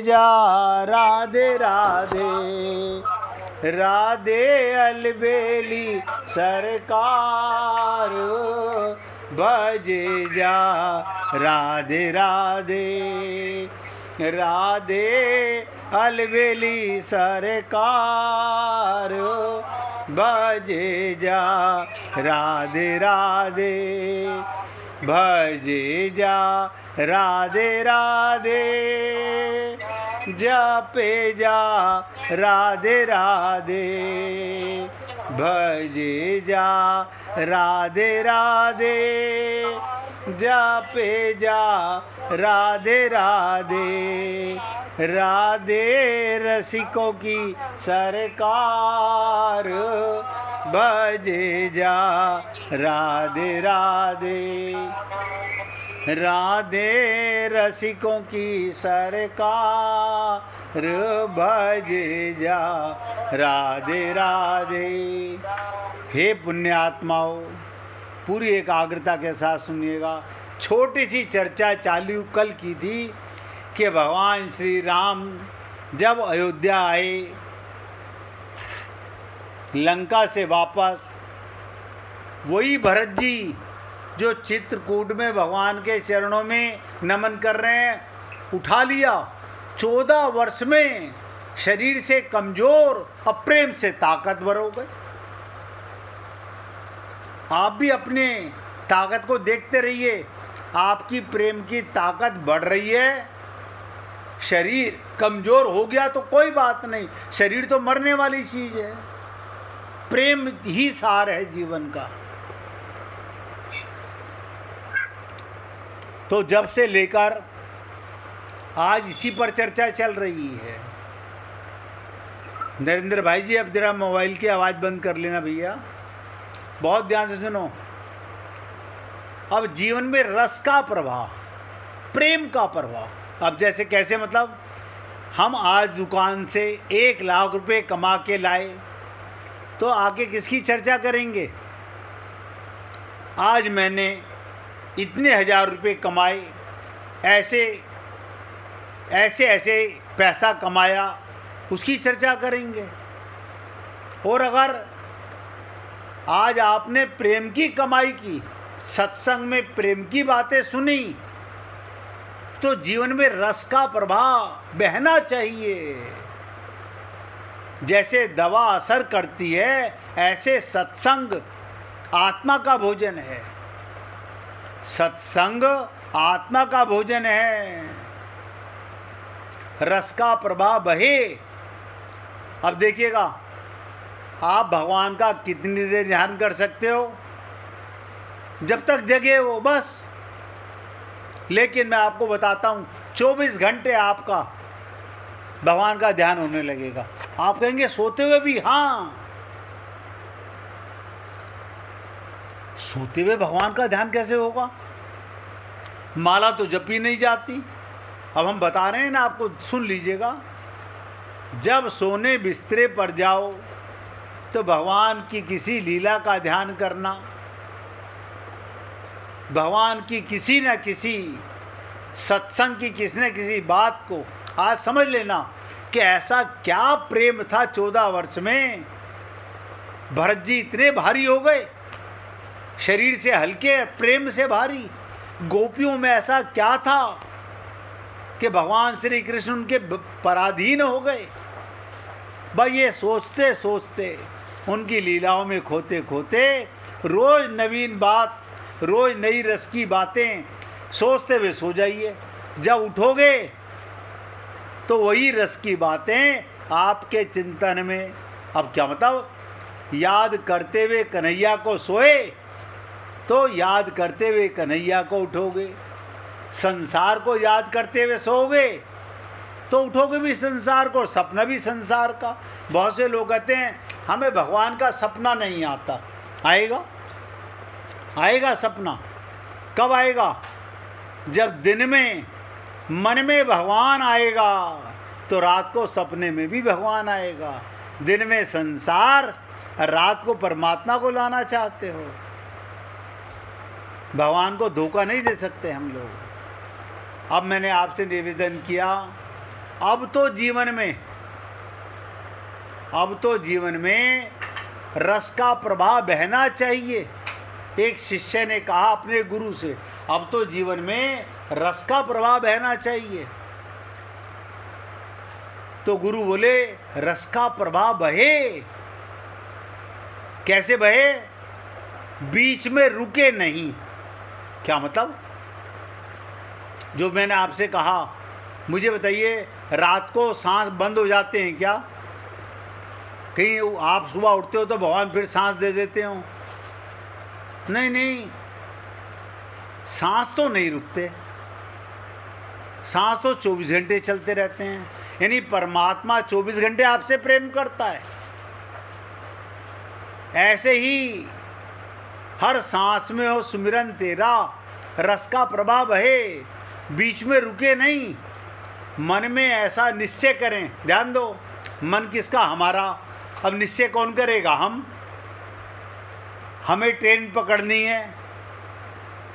जा राधे राधे, राधे अलबेली सरकार, बजे जा राधे राधे, राधे अलबेली सरकार, बजे जा राधे राधे, भजे जा राधे राधे, जपे जा राधे राधे, भजे जा राधे राधे, जपे जा राधे राधे, राधे रसिकों की सरकार, भजे जा राधे राधे, राधे रसिकों की सरकार, भजे जा राधे राधे। हे पुण्यात्माओं, पूरी एकाग्रता के साथ सुनिएगा। छोटी सी चर्चा चालू कल की थी कि भगवान श्री राम जब अयोध्या आए, लंका से वापस, वही भरत जी जो चित्रकूट में भगवान के चरणों में नमन कर रहे हैं, उठा लिया। 14 वर्ष में शरीर से कमजोर, अप्रेम से ताकतवर हो गए। आप भी अपने ताकत को देखते रहिए। आपकी प्रेम की ताकत बढ़ रही है। शरीर कमजोर हो गया तो कोई बात नहीं, शरीर तो मरने वाली चीज है। प्रेम ही सार है जीवन का। तो जब से लेकर आज इसी पर चर्चा चल रही है। नरेंद्र भाई जी, अब जरा मोबाइल की आवाज़ बंद कर लेना भैया, बहुत ध्यान से सुनो। अब जीवन में रस का प्रवाह, प्रेम का प्रवाह। अब जैसे कैसे, मतलब हम आज दुकान से 1 लाख रुपए कमा के लाए, तो आगे किसकी चर्चा करेंगे? आज मैंने इतने 1000 रुपये कमाए, ऐसे ऐसे पैसा कमाया, उसकी चर्चा करेंगे। और अगर आज आपने प्रेम की कमाई की, सत्संग में प्रेम की बातें सुनी, तो जीवन में रस का प्रवाह बहना चाहिए। जैसे दवा असर करती है, ऐसे सत्संग आत्मा का भोजन है। सत्संग आत्मा का भोजन है। रस का प्रवाह बहे। अब देखिएगा, आप भगवान का कितनी देर ध्यान कर सकते हो? जब तक जगे हो, बस। लेकिन मैं आपको बताता हूं, 24 घंटे आपका भगवान का ध्यान होने लगेगा। आप कहेंगे सोते हुए भी? हाँ, सोते हुए भगवान का ध्यान कैसे होगा? माला तो जपी नहीं जाती। अब हम बता रहे हैं ना आपको, सुन लीजिएगा। जब सोने बिस्तरे पर जाओ तो भगवान की किसी लीला का ध्यान करना, भगवान की किसी न किसी सत्संग की किसी न किसी बात को आज समझ लेना कि ऐसा क्या प्रेम था 14 वर्ष में। भरत जी इतने भारी हो गए, शरीर से हल्के, प्रेम से भारी। गोपियों में ऐसा क्या था कि भगवान श्री कृष्ण उनके पराधीन हो गए। भाई ये सोचते सोचते, उनकी लीलाओं में खोते खोते, रोज नवीन बात, रोज नई रस की बातें सोचते हुए सो जाइए। जब उठोगे तो वही रस की बातें आपके चिंतन में। अब क्या मतलब, याद करते हुए कन्हैया को सोए तो याद करते हुए कन्हैया को उठोगे। संसार को याद करते हुए सोओगे तो उठोगे भी संसार को, सपना भी संसार का। बहुत से लोग कहते हैं हमें भगवान का सपना नहीं आता। आएगा, आएगा सपना। कब आएगा? जब दिन में मन में भगवान आएगा तो रात को सपने में भी भगवान आएगा। दिन में संसार, रात को परमात्मा को लाना चाहते हो। भगवान को धोखा नहीं दे सकते हम लोग। अब मैंने आपसे निवेदन किया अब तो जीवन में रस का प्रवाह बहना चाहिए। एक शिष्य ने कहा अपने गुरु से, अब तो जीवन में रस का प्रवाह बहना चाहिए। तो गुरु बोले, रस का प्रवाह बहे। कैसे बहे? बीच में रुके नहीं। क्या मतलब? जो मैंने आपसे कहा, मुझे बताइए, रात को सांस बंद हो जाते हैं क्या? कहीं आप सुबह उठते हो तो भगवान फिर सांस दे देते हो? नहीं, सांस तो नहीं रुकते, सांस तो 24 घंटे चलते रहते हैं। यानी परमात्मा 24 घंटे आपसे प्रेम करता है। ऐसे ही हर सांस में हो सुमिरन तेरा, रस का प्रवाह बहे, बीच में रुके नहीं। मन में ऐसा निश्चय करें। ध्यान दो, मन किसका? हमारा। अब निश्चय कौन करेगा? हमें ट्रेन पकड़नी है,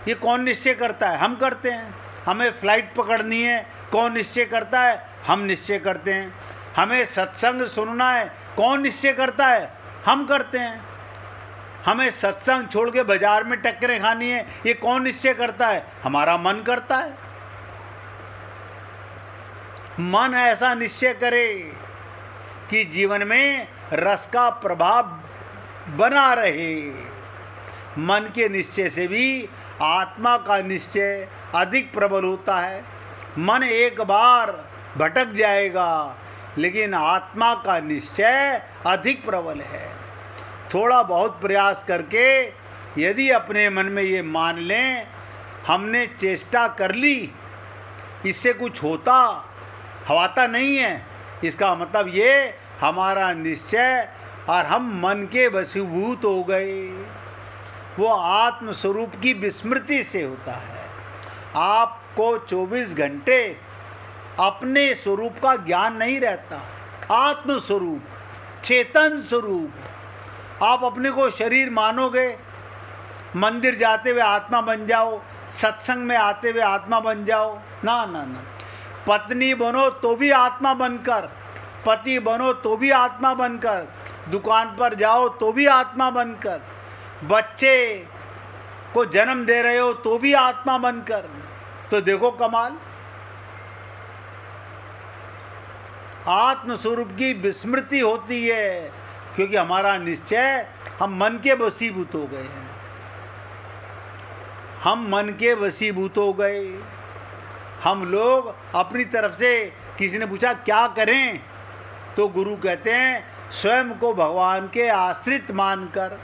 ये कौन निश्चय करता है? हम करते हैं। हमें फ्लाइट पकड़नी है, कौन निश्चय करता है? हम निश्चय करते हैं। हमें सत्संग सुनना है, कौन निश्चय करता है? हम करते हैं। हमें सत्संग छोड़ के बाजार में टक्करें खानी है, ये कौन निश्चय करता है? हमारा मन करता है। मन ऐसा निश्चय करे कि जीवन में रस का प्रभाव बना रहे। मन के निश्चय से भी आत्मा का निश्चय अधिक प्रबल होता है। मन एक बार भटक जाएगा, लेकिन आत्मा का निश्चय अधिक प्रबल है। थोड़ा बहुत प्रयास करके यदि अपने मन में ये मान लें, हमने चेष्टा कर ली, इससे कुछ होता नहीं है, इसका मतलब ये हमारा निश्चय और हम मन के वशीभूत हो गए। वो आत्म स्वरूप की विस्मृति से होता है। आपको 24 घंटे अपने स्वरूप का ज्ञान नहीं रहता। आत्म स्वरूप, चेतन स्वरूप। आप अपने को शरीर मानोगे, मंदिर जाते हुए आत्मा बन जाओ, सत्संग में आते हुए आत्मा बन जाओ? ना। पत्नी बनो तो भी आत्मा बनकर, पति बनो तो भी आत्मा बनकर, दुकान पर जाओ तो भी आत्मा बनकर, बच्चे को जन्म दे रहे हो तो भी आत्मा बनकर। तो देखो कमाल। आत्म स्वरूप की विस्मृति होती है, क्योंकि हमारा निश्चय, हम मन के वशीभूत हो गए हैं। हम मन के वशीभूत हो गए। हम लोग अपनी तरफ से, किसी ने पूछा क्या करें, तो गुरु कहते हैं स्वयं को भगवान के आश्रित मानकर।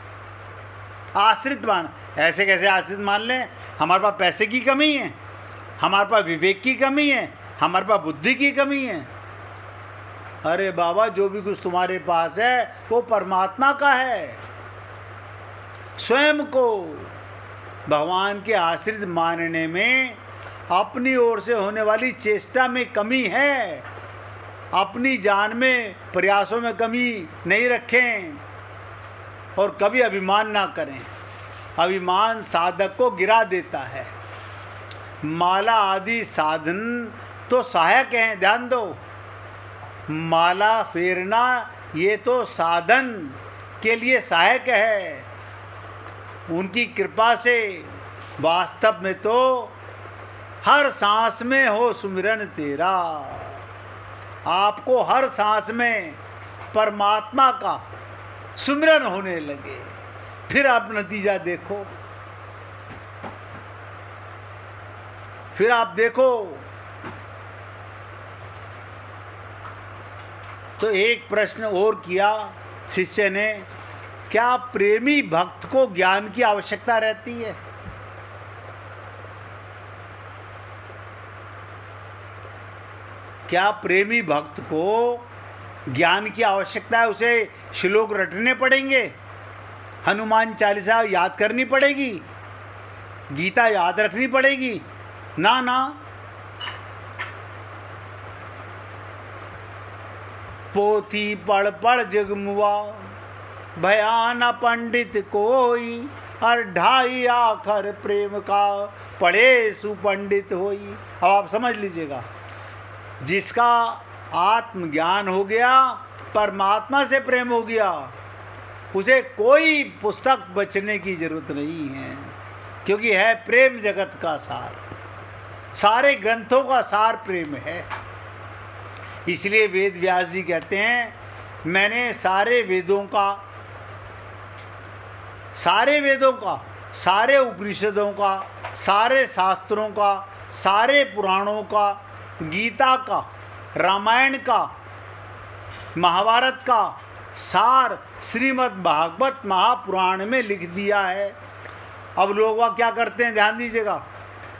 आश्रित मान, ऐसे कैसे आश्रित मान लें? हमारे पास पैसे की कमी है, हमारे पास विवेक की कमी है, हमारे पास बुद्धि की कमी है। अरे बाबा, जो भी कुछ तुम्हारे पास है वो परमात्मा का है। स्वयं को भगवान के आश्रित मानने में अपनी ओर से होने वाली चेष्टा में कमी है। अपनी जान में, प्रयासों में कमी नहीं रखें और कभी अभिमान ना करें। अभिमान साधक को गिरा देता है। माला आदि साधन तो सहायक हैं, ध्यान दो। माला फेरना ये तो साधन के लिए सहायक है। उनकी कृपा से वास्तव में तो हर सांस में हो सुमिरन तेरा। आपको हर सांस में परमात्मा का सुमिरन होने लगे, फिर आप नतीजा देखो। फिर आप देखो तो एक प्रश्न और किया शिष्य ने, क्या प्रेमी भक्त को ज्ञान की आवश्यकता रहती है? क्या प्रेमी भक्त को ज्ञान की आवश्यकता है? उसे श्लोक रटने पड़ेंगे, हनुमान चालीसा याद करनी पड़ेगी, गीता याद रखनी पड़ेगी? ना। पोथी पढ़ पढ़ जगमुआ, भयाना पंडित कोई, और ढाई आखर प्रेम का, पढ़े सुपंडित होई। अब आप समझ लीजिएगा, जिसका आत्मज्ञान हो गया, परमात्मा से प्रेम हो गया, उसे कोई पुस्तक बचने की जरूरत नहीं है, क्योंकि है प्रेम जगत का सार। सारे ग्रंथों का सार प्रेम है। इसलिए वेद व्यास जी कहते हैं, मैंने सारे वेदों का, सारे उपनिषदों का, सारे शास्त्रों का, सारे पुराणों का, गीता का, रामायण का, महाभारत का सार श्रीमद् भागवत महापुराण में लिख दिया है। अब लोग वह क्या करते हैं, ध्यान दीजिएगा,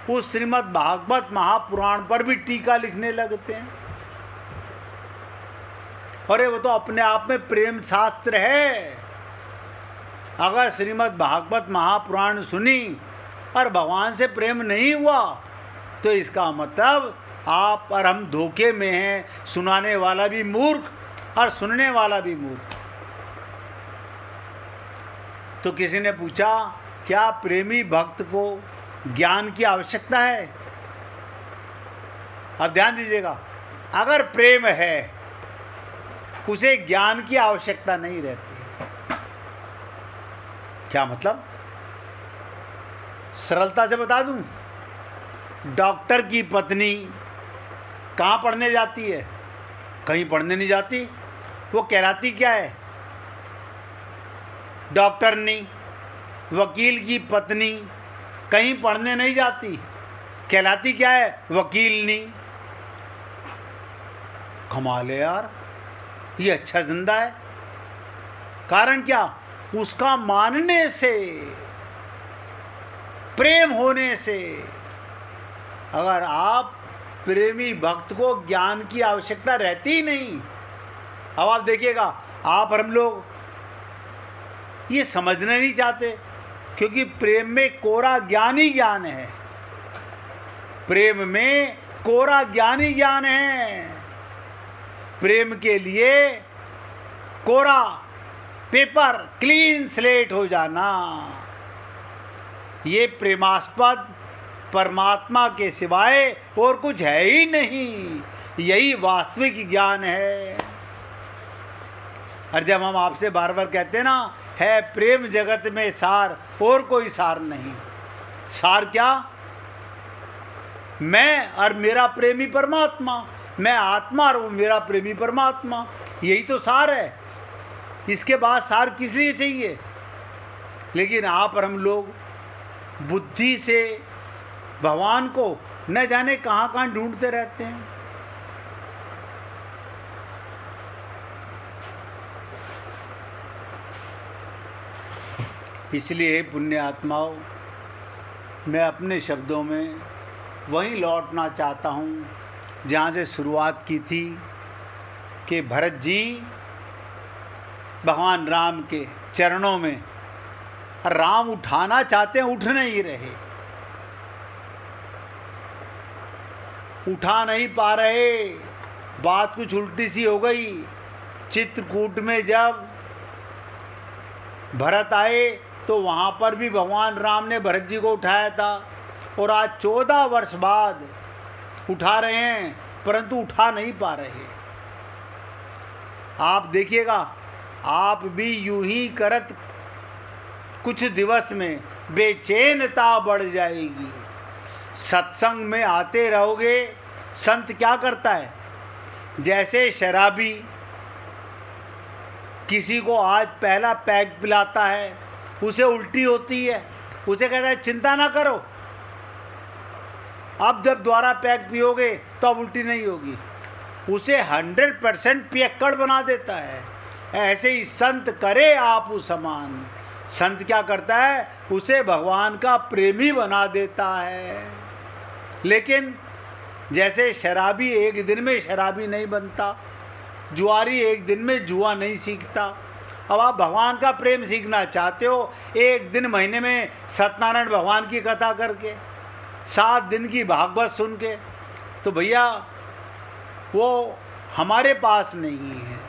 उस श्रीमद् भागवत महापुराण पर भी टीका लिखने लगते हैं। अरे वो तो अपने आप में प्रेम शास्त्र है। अगर श्रीमद् भागवत महापुराण सुनी और भगवान से प्रेम नहीं हुआ तो इसका मतलब आप और हम धोखे में हैं, सुनाने वाला भी मूर्ख और सुनने वाला भी मूर्ख। तो किसी ने पूछा, क्या प्रेमी भक्त को ज्ञान की आवश्यकता है? अब ध्यान दीजिएगा, अगर प्रेम है उसे ज्ञान की आवश्यकता नहीं रहती। क्या मतलब? सरलता से बता दूं, डॉक्टर की पत्नी कहाँ पढ़ने जाती है? कहीं पढ़ने नहीं जाती। वो कहलाती क्या है? डॉक्टरनी। वकील की पत्नी कहीं पढ़ने नहीं जाती, कहलाती क्या है? वकीलनी। कमाल है यार, ये अच्छा धंधा है। कारण क्या? उसका मानने से, प्रेम होने से। अगर आप प्रेमी भक्त को ज्ञान की आवश्यकता रहती ही नहीं। अब आप देखिएगा, आप और हम लोग ये समझना नहीं चाहते, क्योंकि प्रेम में कोरा ज्ञान ही ज्ञान है। प्रेम में कोरा ज्ञान ही ज्ञान है। प्रेम के लिए कोरा पेपर, क्लीन स्लेट हो जाना, ये प्रेमास्पद परमात्मा के सिवाय और कुछ है ही नहीं। यही वास्तविक ज्ञान है। और जब हम आपसे बार बार कहते हैं ना, है प्रेम जगत में सार, और कोई सार नहीं। सार क्या? मैं और मेरा प्रेमी परमात्मा, मैं आत्मा और वो मेरा प्रेमी परमात्मा, यही तो सार है। इसके बाद सार किस लिए चाहिए? लेकिन आप और हम लोग बुद्धि से भगवान को न जाने कहाँ कहाँ ढूंढते रहते हैं। इसलिए पुण्य आत्माओं, मैं अपने शब्दों में वहीं लौटना चाहता हूँ जहाँ से शुरुआत की थी, कि भरत जी भगवान राम के चरणों में राम उठाना चाहते हैं, उठ नहीं रहे, उठा नहीं पा रहे। बात कुछ उल्टी सी हो गई। चित्रकूट में जब भरत आए तो वहाँ पर भी भगवान राम ने भरत जी को उठाया था, और आज 14 वर्ष बाद उठा रहे हैं, परंतु उठा नहीं पा रहे। आप देखिएगा, आप भी यूं ही करत कुछ दिवस में बेचैनता बढ़ जाएगी। सत्संग में आते रहोगे। संत क्या करता है? जैसे शराबी किसी को आज पहला पैग पिलाता है, उसे उल्टी होती है, उसे कहता है चिंता ना करो, अब जब दोबारा पैग पियोगे तो अब उल्टी नहीं होगी। उसे 100% पियक्कड़ बना देता है। ऐसे ही संत करे आप समान। संत क्या करता है? उसे भगवान का प्रेमी बना देता है। लेकिन जैसे शराबी एक दिन में शराबी नहीं बनता, जुआरी एक दिन में जुआ नहीं सीखता। अब आप भगवान का प्रेम सीखना चाहते हो, एक दिन महीने में सत्यनारायण भगवान की कथा करके, 7 दिन की भागवत सुन के, तो भैया वो हमारे पास नहीं है।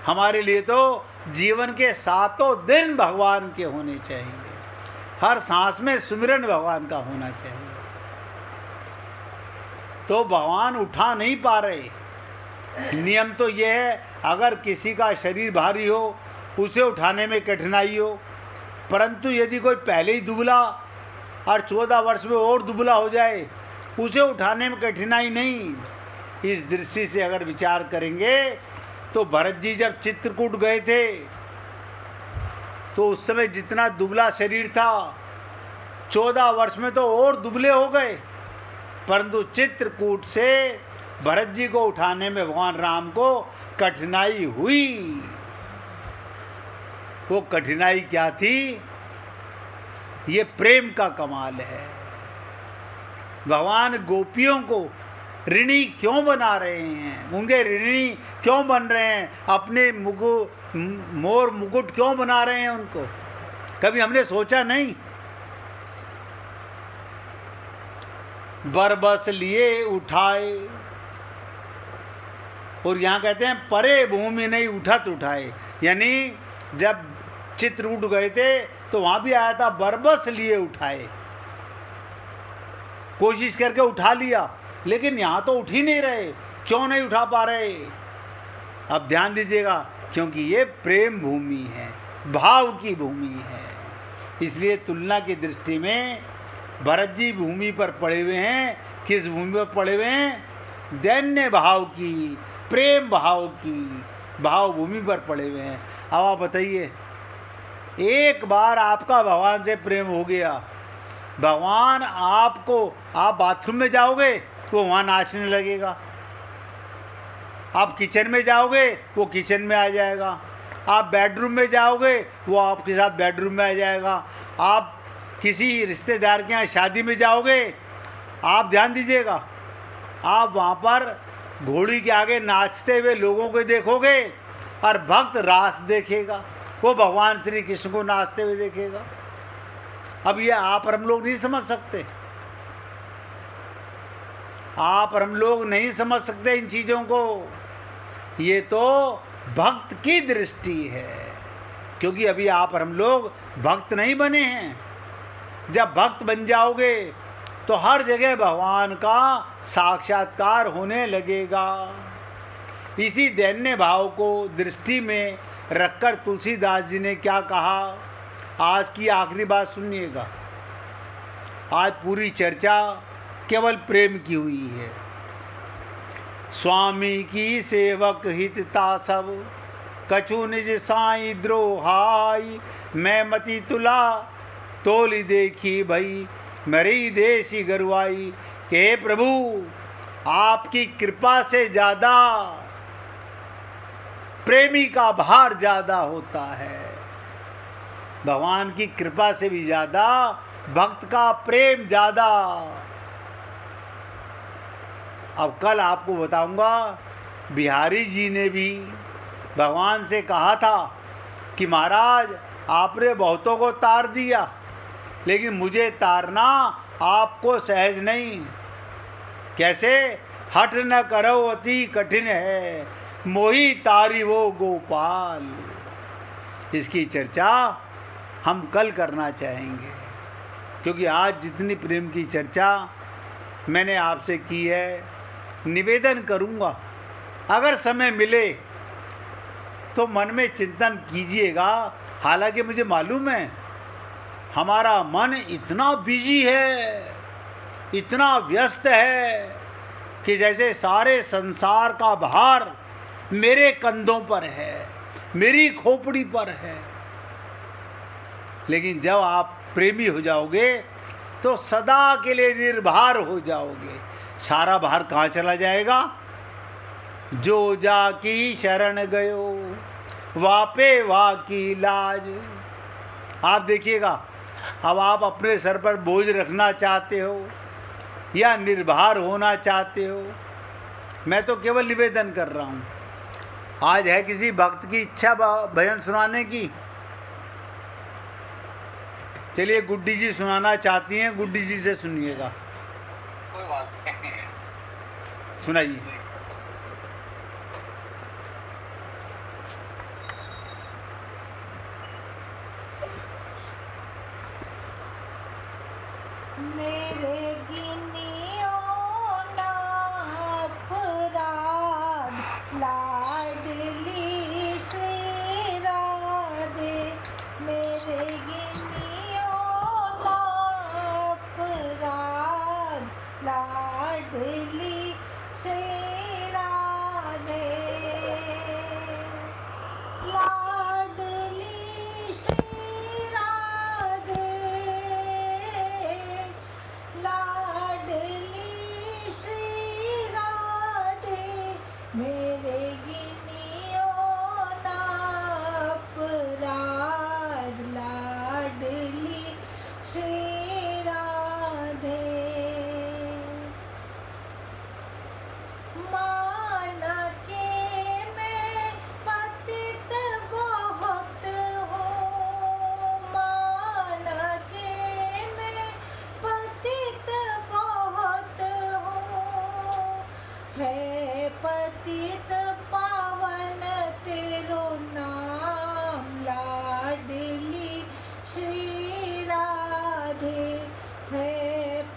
हमारे लिए तो जीवन के 7 दिन भगवान के होने चाहिए। हर सांस में सुमिरन भगवान का होना चाहिए। तो भगवान उठा नहीं पा रहे, नियम तो ये है, अगर किसी का शरीर भारी हो उसे उठाने में कठिनाई हो, परंतु यदि कोई पहले ही दुबला और 14 वर्ष में और दुबला हो जाए उसे उठाने में कठिनाई नहीं। इस दृष्टि से अगर विचार करेंगे तो भरत जी जब चित्रकूट गए थे तो उस समय जितना दुबला शरीर था 14 वर्ष में तो और दुबले हो गए, परंतु चित्रकूट से भरत जी को उठाने में भगवान राम को कठिनाई हुई। वो कठिनाई क्या थी? ये प्रेम का कमाल है। भगवान गोपियों को ऋणी क्यों बना रहे हैं, उनके ऋणी क्यों बन रहे हैं, अपने मोर मुकुट क्यों बना रहे हैं उनको? कभी हमने सोचा नहीं? बरबस लिए उठाए, और यहाँ कहते हैं परे भूमि नहीं उठत उठाए, यानी जब चित्रकूट गए थे तो वहाँ भी आया था बरबस लिए उठाए, कोशिश करके उठा लिया, लेकिन यहाँ तो उठ ही नहीं रहे। क्यों नहीं उठा पा रहे? अब ध्यान दीजिएगा, क्योंकि ये प्रेम भूमि है, भाव की भूमि है। इसलिए तुलना की दृष्टि में भरत जी भूमि पर पड़े हुए हैं। किस भूमि पर पड़े हुए हैं? दैन्य भाव की, प्रेम भाव की, भाव भूमि पर पड़े हुए हैं। अब आप बताइए, एक बार आपका भगवान से प्रेम हो गया, भगवान आपको, आप बाथरूम में जाओगे वो वहाँ नाचने लगेगा, आप किचन में जाओगे वो किचन में आ जाएगा, आप बेडरूम में जाओगे वो आपके साथ बेडरूम में आ जाएगा, आप किसी रिश्तेदार के यहाँ शादी में जाओगे, आप ध्यान दीजिएगा, आप वहाँ पर घोड़ी के आगे नाचते हुए लोगों को देखोगे और भक्त रास देखेगा, वो भगवान श्री कृष्ण को नाचते हुए देखेगा। अब ये आप और हम लोग नहीं समझ सकते, आप और हम लोग नहीं समझ सकते इन चीज़ों को। ये तो भक्त की दृष्टि है, क्योंकि अभी आप और हम लोग भक्त नहीं बने हैं। जब भक्त बन जाओगे तो हर जगह भगवान का साक्षात्कार होने लगेगा। इसी दैन्य भाव को दृष्टि में रखकर तुलसीदास जी ने क्या कहा, आज की आखिरी बात सुनिएगा। आज पूरी चर्चा केवल प्रेम की हुई है। स्वामी की सेवक हितता सब, कछु निज साई द्रोहाई, मैं मति तुला तोली देखी भई, मेरी देशी गरुआई। के प्रभु आपकी कृपा से ज़्यादा प्रेमी का भार ज़्यादा होता है, भगवान की कृपा से भी ज़्यादा भक्त का प्रेम ज़्यादा। अब कल आपको बताऊंगा, बिहारी जी ने भी भगवान से कहा था कि महाराज आपने बहुतों को तार दिया, लेकिन मुझे तारना आपको सहज नहीं। कैसे? हठ न करो अति कठिन है, मोही तारी वो गोपाल। इसकी चर्चा हम कल करना चाहेंगे, क्योंकि आज जितनी प्रेम की चर्चा मैंने आपसे की है, निवेदन करूंगा अगर समय मिले तो मन में चिंतन कीजिएगा। हालांकि मुझे मालूम है हमारा मन इतना बिजी है, इतना व्यस्त है कि जैसे सारे संसार का भार मेरे कंधों पर है, मेरी खोपड़ी पर है। लेकिन जब आप प्रेमी हो जाओगे तो सदा के लिए निर्भर हो जाओगे। सारा भार कहाँ चला जाएगा? जो जाकी शरण गयो वापे वा की लाज। आप देखिएगा, अब आप अपने सर पर बोझ रखना चाहते हो या निर्भर होना चाहते हो, मैं तो केवल निवेदन कर रहा हूँ। आज है किसी भक्त की इच्छा भजन सुनाने की? चलिए, गुड्डी जी सुनाना चाहती हैं, गुड्डी जी से सुनिएगा। कोई बात नहीं, सुनाइए। मेरे गिनियो ना अपराध मेरे गिनियो ना अपराध लाडली श्री राधे। मान के मैं पतित बहुत हूँ, मान के मैं पतित बहुत हूँ, है पतित पावन तेरो नाम लाडली श्री राधे, है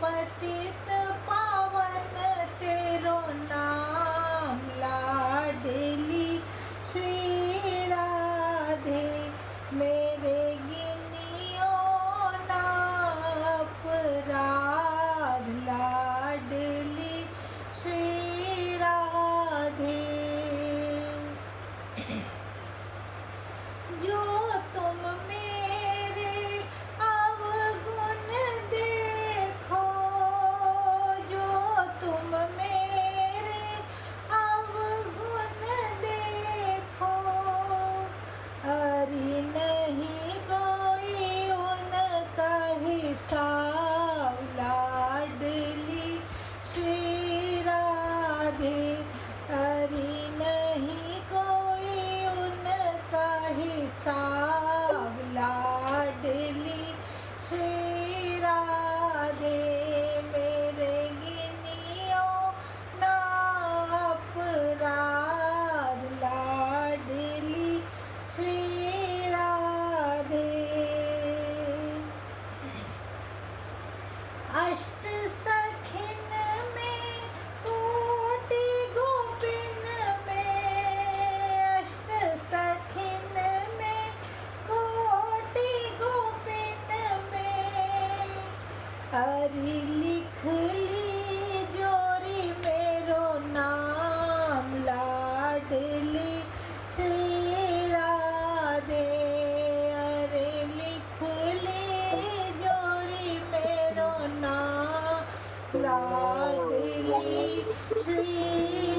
पतित पावन तेरो नाम लाडली श्री राधे। मेरे गिनियो ना अपराध लाडली श्री राधे। जो तुम मेरे अवगुण देखो, जो तुम मेरे अवगुण देखो, अरे नहीं कोई उनका हिसाब लाडली श्री राधे, अरे नहीं कोई उनका हिसाब लाडली श्री राधे। मेरे गिनियो ना अपराध लाडली श्री राधे। अष्ट सखिन में कोटि गोपिन में, अष्ट सखिन में कोटि गोपिन में, हरि लिख ली जोरी मेरो नाम लाडली श्री राधे, अरे लिख ली जोरी मेरो नाम लाडली श्री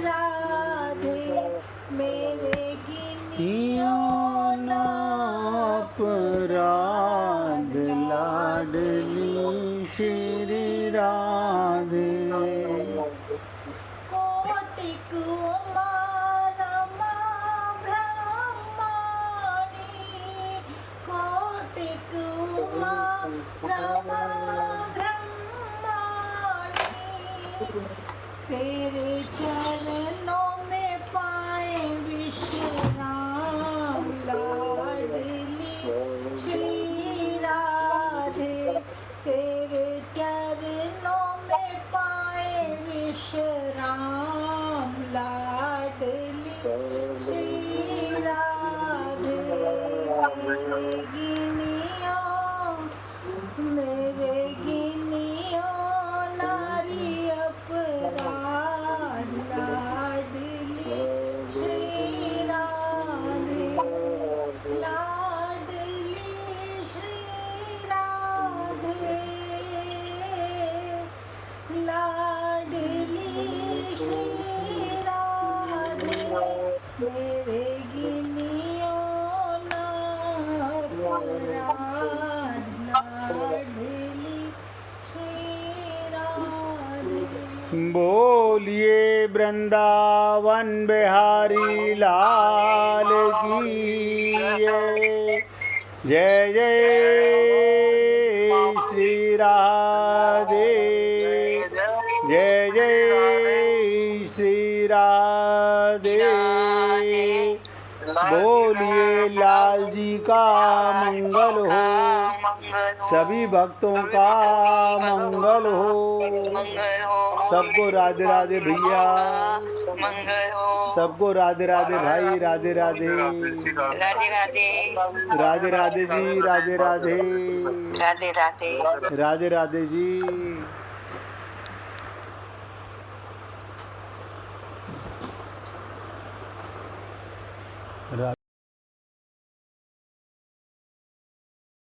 राधे। मेरे गिनियो ना अपराध लाडली श्री राधे। कोटिक उमा रमा ब्रह्माणी, कोटिक उमा रमा ब्रह्माणी, तेरे चरणों में पाए विश्राम लाडली श्री राधे, तेरे चरणों में पाए विश्राम लाडली श्री राधे। मेरे गिनियो नारी अपराध लाडली श्री राधे, लाडली श्री राधे, लाडली श्री राधे। मेरे गिनियो ना अपराध लाडली श्री राधे। बोलिए वृंदावन बिहारी लाल की जय जय श्री राधे, जय जय श्री राधे। बोलिए लाल जी का मंगल हो, सभी भक्तों का मंगल हो। सबको राधे राधे भैया, सबको राधे राधे भाई, राधे राधे, राधे राधे, राधे राधे जी, राधे राधे, राधे राधे, राधे राधे जी। राधे।